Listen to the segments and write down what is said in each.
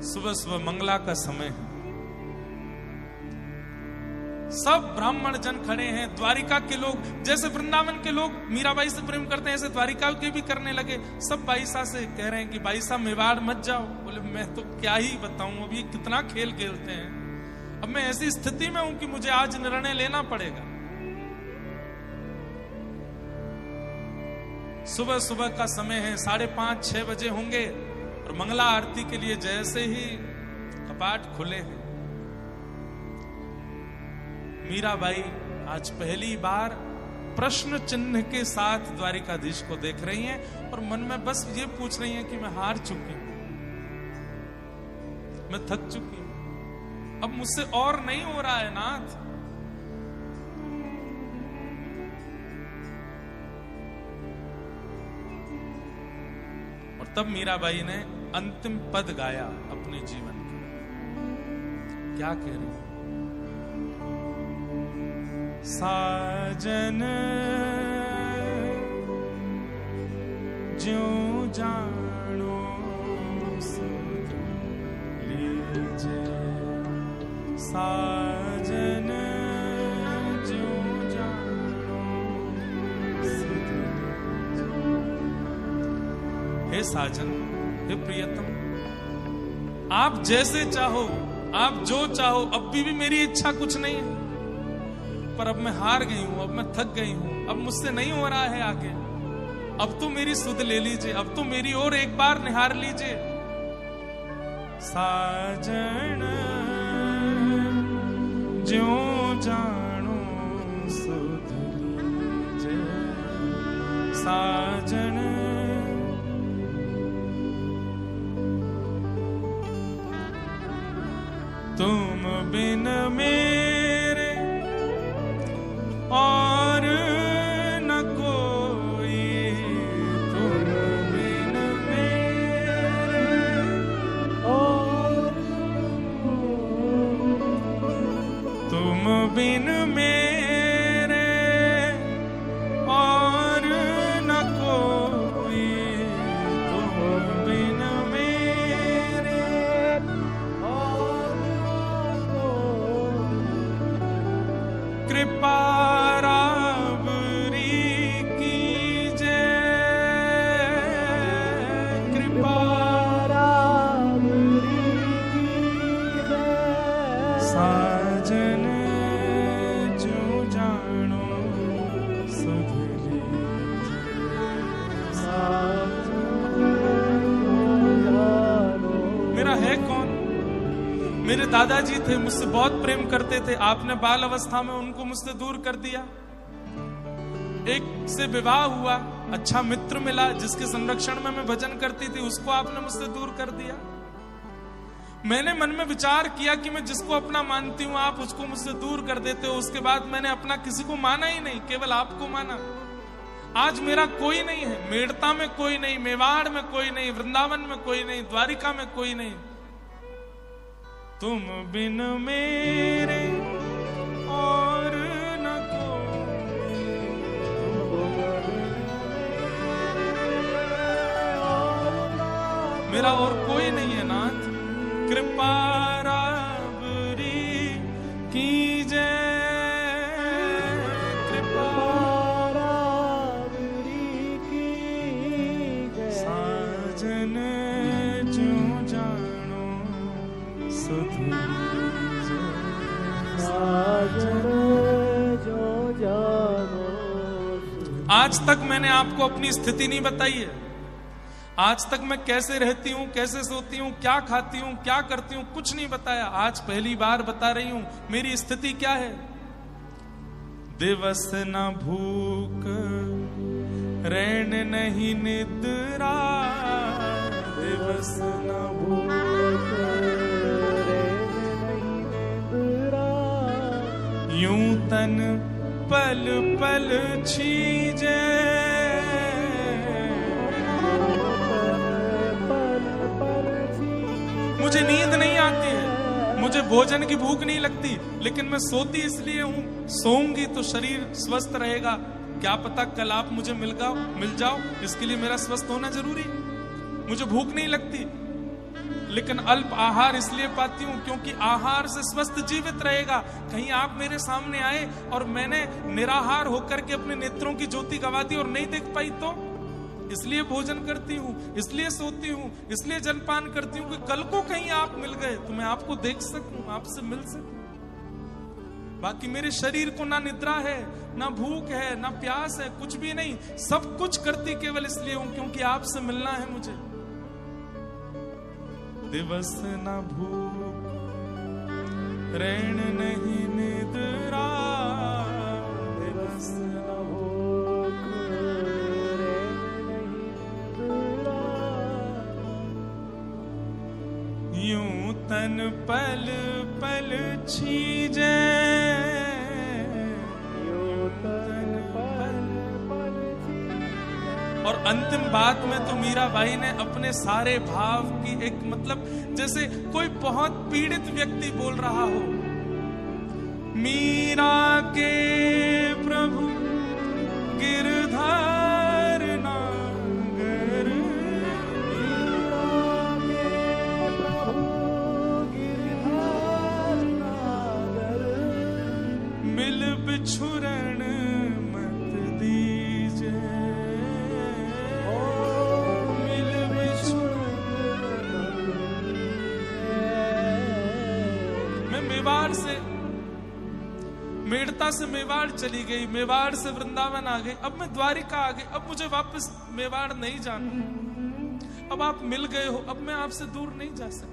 सुबह सुबह मंगला का समय है, सब ब्राह्मण जन खड़े हैं। द्वारिका के लोग, जैसे वृंदावन के लोग मीराबाई से प्रेम करते हैं, ऐसे द्वारिका के भी करने लगे। सब बाईसा से कह रहे हैं कि बाईसा मेवाड़ मत जाओ। बोले मैं तो क्या ही बताऊं, अभी कितना खेल खेलते हैं। अब मैं ऐसी स्थिति में हूं कि मुझे आज निर्णय लेना पड़ेगा। सुबह सुबह का समय है, 5:30-6 बजे होंगे और मंगला आरती के लिए जैसे ही कपाट खुले हैं, मीराबाई आज पहली बार प्रश्न चिन्ह के साथ द्वारिकाधीश को देख रही हैं और मन में बस ये पूछ रही हैं कि मैं हार चुकी हूं, मैं थक चुकी हूं, अब मुझसे और नहीं हो रहा है नाथ। और तब मीराबाई ने अंतिम पद गाया अपने जीवन का। क्या कह रही है? साजन ज्यों जानो सुध लीजे, साजन ज्यों जानो सुध लीजे। हे साजन, हे प्रियतम, आप जैसे चाहो, आप जो चाहो, अब भी मेरी इच्छा कुछ नहीं है, पर अब मैं हार गई हूं, अब मैं थक गई हूं, अब मुझसे नहीं हो रहा है आगे। अब तो मेरी सुध ले लीजिए, अब तो मेरी ओर एक बार निहार लीजिए। साजन ज्यों जानो सुध लीजिए, साजन तुम बिन मेरे और न कोई, तुम बिन मेरे और तुम बिन मेरे और न कोई, तुम बिन मेरे और कृपा मेरे दादाजी थे, मुझसे बहुत प्रेम करते थे, आपने बाल अवस्था में उनको मुझसे दूर कर दिया। एक से विवाह हुआ, अच्छा मित्र मिला जिसके संरक्षण में मैं भजन करती थी, उसको आपने मुझसे दूर कर दिया। मैंने मन में विचार किया कि मैं जिसको अपना मानती हूं आप उसको मुझसे दूर कर देते हो। उसके बाद मैंने अपना किसी को माना ही नहीं, केवल आपको माना। आज मेरा कोई नहीं है, मेड़ता में कोई नहीं, मेवाड़ में कोई नहीं, वृंदावन में कोई नहीं, द्वारिका में कोई नहीं। तुम बिन मेरे और न कोई, मेरा और कोई नहीं है नाथ। कृपा राबरी कीजे, कृपा राबरी कीजे, साजन ज्यों जानो सुध लीजे, साजन ज्यों जानो। आज तक मैंने आपको अपनी स्थिति नहीं बताई है। आज तक मैं कैसे रहती हूँ, कैसे सोती हूँ, क्या खाती हूँ, क्या करती हूँ, कुछ नहीं बताया। आज पहली बार बता रही हूँ मेरी स्थिति क्या है। दिवस न भूख रैन नहीं निद्रा, दिवस न भूख रैन नहीं निद्रा, यूं तन पल पल छीजे, मुझे नींद नहीं आती है, मुझे भोजन की भूख नहीं लगती, लेकिन मैं सोती इसलिए हूं, सोऊंगी तो शरीर स्वस्थ रहेगा। क्या पता कल आप मुझे मिल जाओ, इसके लिए मेरा स्वस्थ होना जरूरी। मुझे भूख नहीं लगती, लेकिन अल्प आहार इसलिए पाती हूं क्योंकि आहार से स्वस्थ जीवित रहेगा। कहीं आप मेरे सामने आए और मैंने निराहार होकर के अपने नेत्रों की ज्योति गवा दी और नहीं देख पाई तो? इसलिए भोजन करती हूं, इसलिए सोती हूं, इसलिए जलपान करती हूं कि कल को कहीं आप मिल गए तो मैं आपको देख सकूं, आपसे मिल सकूं। बाकी मेरे शरीर को ना निद्रा है, ना भूख है, ना प्यास है, कुछ भी नहीं। सब कुछ करती केवल इसलिए हूं क्योंकि आपसे मिलना है मुझे। दिवस ना भूख, रैन नहीं निद्रा, दिवस ना भूख, यूं तन पल पल छीजे, और अंतिम बात में तो मीराबाई ने अपने सारे भाव की एक मतलब जैसे कोई बहुत पीड़ित व्यक्ति बोल रहा हो, मीरा के प्रभु गिरधार नागर, मिल बिछुरण मत दीजे, मिल बिछुरण। मैं मेवाड़ से, मेड़ता से मेवाड़ चली गई, मेवाड़ से वृंदावन आ गई, अब मैं द्वारिका आ गई, अब मुझे वापस मेवाड़ नहीं जाना। अब आप मिल गए हो, अब मैं आपसे दूर नहीं जा सकता।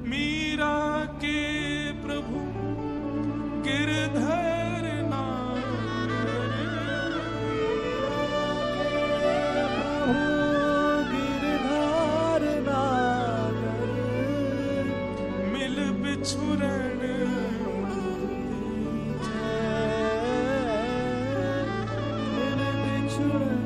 मीरा के प्रभु गिरधर नागर, गिरधर नागर, मिल बिछुरण मिल बिछुरण।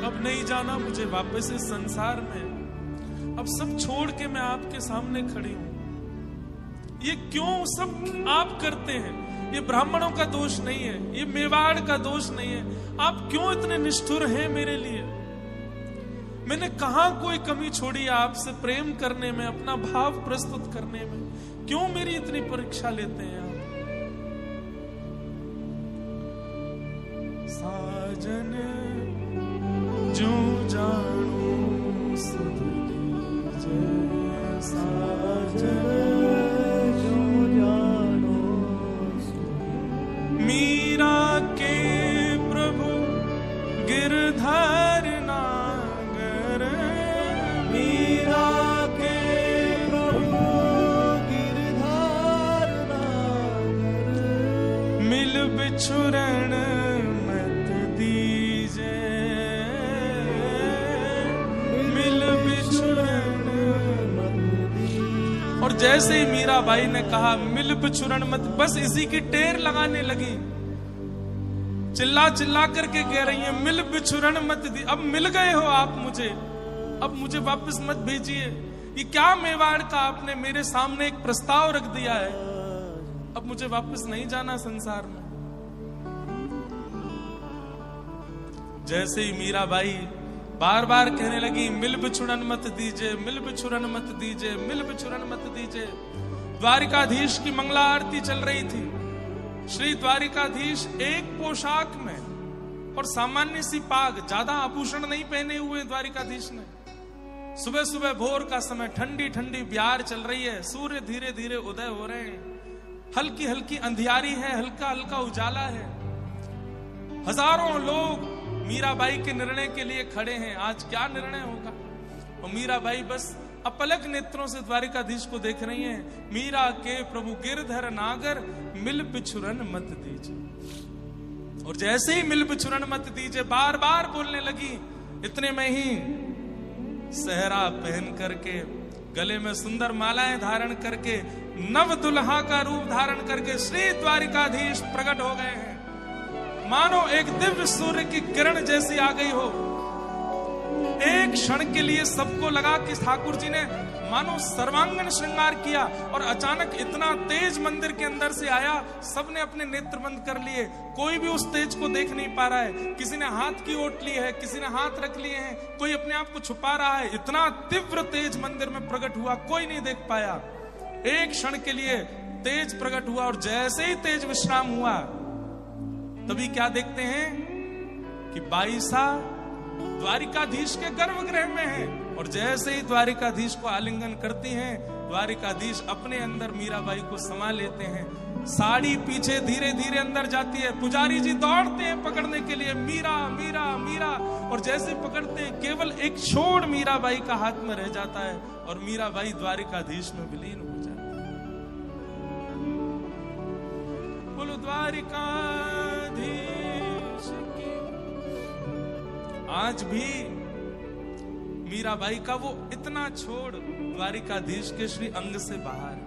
अब नहीं जाना मुझे वापस इस संसार में, अब सब छोड़ के मैं आपके सामने खड़ी हूं। ये क्यों सब आप करते हैं? ये ब्राह्मणों का दोष नहीं है, ये मेवाड़ का दोष नहीं है। आप क्यों इतने निष्ठुर हैं मेरे लिए? मैंने कहां कोई कमी छोड़ी है आपसे प्रेम करने में, अपना भाव प्रस्तुत करने में? क्यों मेरी इतनी परीक्षा लेते हैं आप? साजन जो जानू सुध लीजे, साजन जो जानू सुध। मीरा के प्रभु गिरधर नागर, मीरा के प्रभु गिरधर नागर, मिल बिछुरण मत दीजे, और जैसे ही मीराबाई ने कहा मिल बिछुरण मत, बस इसी की टेर लगाने लगी। चिल्ला चिल्ला करके कह रही है मिल बिछुरण मत दी। अब मिल गए हो आप मुझे, अब मुझे वापस मत भेजिए। ये क्या मेवाड़ का आपने मेरे सामने एक प्रस्ताव रख दिया है? अब मुझे वापस नहीं जाना संसार में। जैसे ही मीराबाई बार बार कहने लगी मिल बिछुड़न मत दीजिए, मिल बिछुड़न मत दीजिए, मिल बिछुड़न मत दीजिए। द्वारिकाधीश की मंगला आरती चल रही थी। श्री द्वारिकाधीश एक पोशाक में और सामान्य सी पाग, ज्यादा आभूषण नहीं पहने हुए द्वारिकाधीश ने। सुबह सुबह भोर का समय, ठंडी ठंडी ब्यार चल रही है, सूर्य धीरे धीरे उदय हो रहे हैं, हल्की हल्की अंधियारी है, हल्का हल्का उजाला है। हजारों लोग मीराबाई के निर्णय के लिए खड़े हैं। आज क्या निर्णय होगा? और मीराबाई बस अपलक नेत्रों से द्वारिकाधीश को देख रही हैं। मीरा के प्रभु गिरधर नागर, मिल बिछुरन मत दीजिए। और जैसे ही मिल बिछुरन मत दीजिए बार बार बोलने लगी। इतने में ही सहरा पहन करके, गले में सुंदर मालाएं धारण करके, नव दुल्हा का रूप धारण करके श्री द्वारिकाधीश प्रकट हो गए हैं। मानो एक दिव्य सूर्य की किरण जैसी आ गई हो। एक क्षण के लिए सबको लगा कि ठाकुर जी ने मानो सर्वांगन श्रृंगार किया, और अचानक इतना तेज मंदिर के अंदर से आया, सबने अपने नेत्र बंद कर लिए, कोई भी उस तेज को देख नहीं पा रहा है। किसी ने हाथ की ओट ली है, किसी ने हाथ रख लिए हैं, कोई अपने आप को छुपा रहा है। इतना तीव्र तेज मंदिर में प्रकट हुआ, कोई नहीं देख पाया। एक क्षण के लिए तेज प्रकट हुआ, और जैसे ही तेज विश्राम हुआ, तभी क्या देखते हैं कि बाईसा द्वारिकाधीश के गर्भगृह में है, और जैसे ही द्वारिकाधीश को आलिंगन करती हैं, द्वारिकाधीश अपने अंदर मीराबाई को समा लेते हैं। साड़ी पीछे धीरे धीरे अंदर जाती है, पुजारी जी दौड़ते हैं पकड़ने के लिए, मीरा मीरा मीरा, और जैसे पकड़ते हैं केवल एक छोड़ मीराबाई का हाथ में रह जाता है, और मीराबाई द्वारिकाधीश में विलीन हो जाती है। बोलो द्वारिकाधीश की। आज भी मीराबाई का वो इतना छोड़ द्वारिकाधीश के श्री अंग से बाहर है।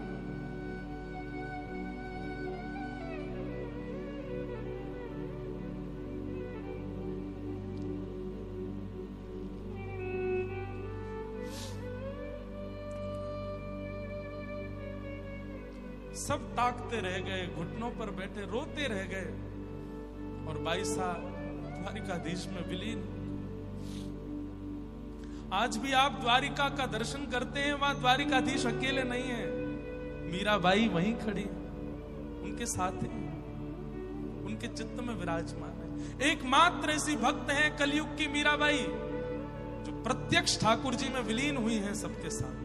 सब ताकते रह गए, घुटनों पर बैठे रोते रह गए, और बाईसा द्वारिकाधीश में विलीन। आज भी आप द्वारिका का दर्शन करते हैं, वहां द्वारिकाधीश अकेले नहीं है, मीराबाई वहीं खड़ी, उनके साथ है, उनके चित्त में विराजमान है। एकमात्र ऐसी भक्त है कलयुग की मीराबाई, जो प्रत्यक्ष ठाकुर जी में विलीन हुई है सबके साथ।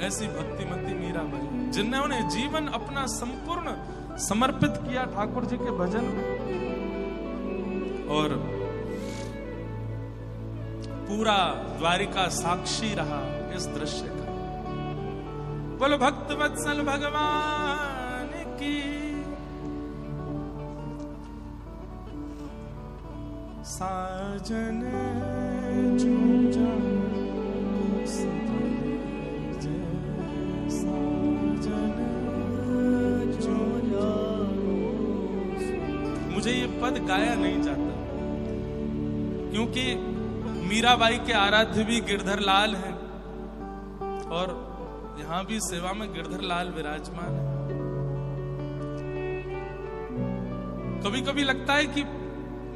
ऐसी भक्तिमती मीराबाई, जिन्होंने जीवन अपना संपूर्ण समर्पित किया ठाकुर जी के भजन में, और पूरा द्वारिका साक्षी रहा इस दृश्य का। बोलो भक्त वत्सल भगवान की। साजन जूझा मुझे ये पद गाया नहीं जाता, क्योंकि मीराबाई के आराध्य भी गिरधर लाल हैं, और यहां भी सेवा में गिरधर लाल विराजमान है। कभी कभी लगता है कि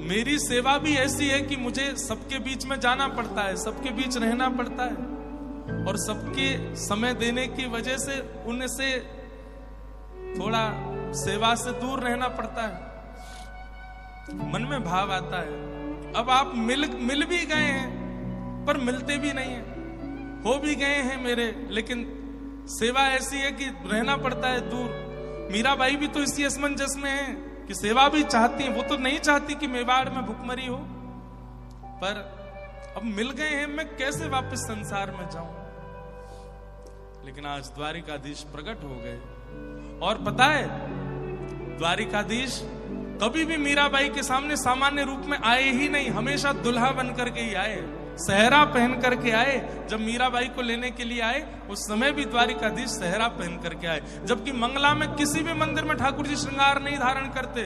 मेरी सेवा भी ऐसी है कि मुझे सबके बीच में जाना पड़ता है, सबके बीच रहना पड़ता है, और सबके समय देने की वजह से उनसे थोड़ा सेवा से दूर रहना पड़ता है। मन में भाव आता है, अब आप मिल भी गए हैं, पर मिलते भी नहीं हैं, हो भी गए हैं मेरे, लेकिन सेवा ऐसी है कि रहना पड़ता है दूर। मीराबाई भी तो इसी असमंजस में है कि सेवा भी चाहती है, वो तो नहीं चाहती कि मेवाड़ में भुखमरी हो, पर अब मिल गए हैं, मैं कैसे वापस संसार में जाऊं। लेकिन आज द्वारिकाधीश प्रकट हो गए, और पता है द्वारिकाधीश कभी भी मीराबाई के सामने सामान्य रूप में आए ही नहीं, हमेशा दुल्हा बन करके ही आए, सहरा पहन करके आए। जब मीराबाई को लेने के लिए आए, उस समय भी द्वारिकाधीश सहरा पहन करके आए, जबकि मंगला में किसी भी मंदिर में ठाकुर जी श्रृंगार नहीं धारण करते,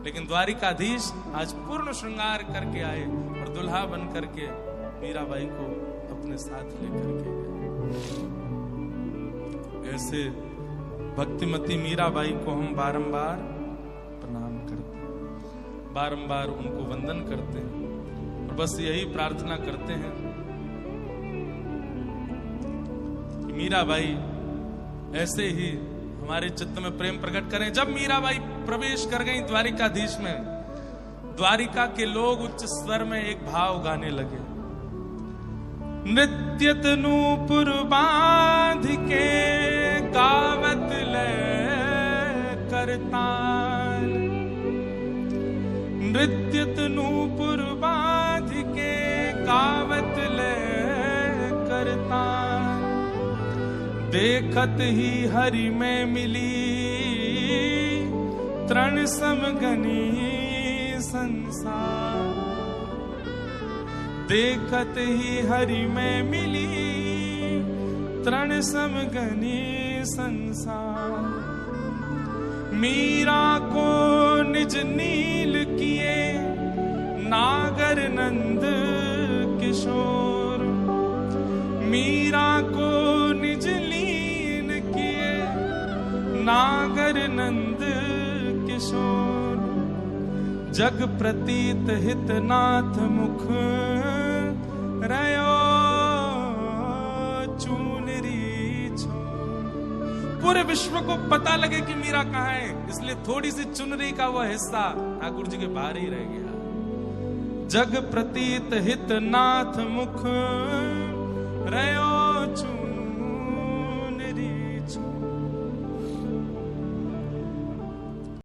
लेकिन द्वारिकाधीश आज पूर्ण श्रृंगार करके आए, और दुल्हा बन करके मीराबाई को अपने साथ लेकर के गए। ऐसे भक्तिमती मीराबाई को हम बारंबार प्रणाम करते हैं, बारंबार उनको वंदन करते हैं, और बस यही प्रार्थना करते हैं कि मीराबाई ऐसे ही हमारे चित्त में प्रेम प्रकट करें। जब मीराबाई प्रवेश कर गई द्वारिकाधीश में, द्वारिका के लोग उच्च स्वर में एक भाव गाने लगे। नृत्यत नूपुर बांध के गावत ले करताल, नृत्यत नूपुर बांध के गावत ले करताल, देखत ही हरि में मिली तृण समगनी संसार, देखत ही हरि में मिली तृण समगनी संसार। मीरा को निज नील किए नागर नंद किशोर। मीरा को निज लीन किए नागर नंद किशोर। जग प्रतीत हित नाथ मुख रयो चुनरी छोर। पूरे विश्व को पता लगे कि मीरा कहाँ है, इसलिए थोड़ी सी चुनरी का वह हिस्सा ठाकुर जी के बाहर ही रह गया। जग प्रतीत हित नाथ मुख रयो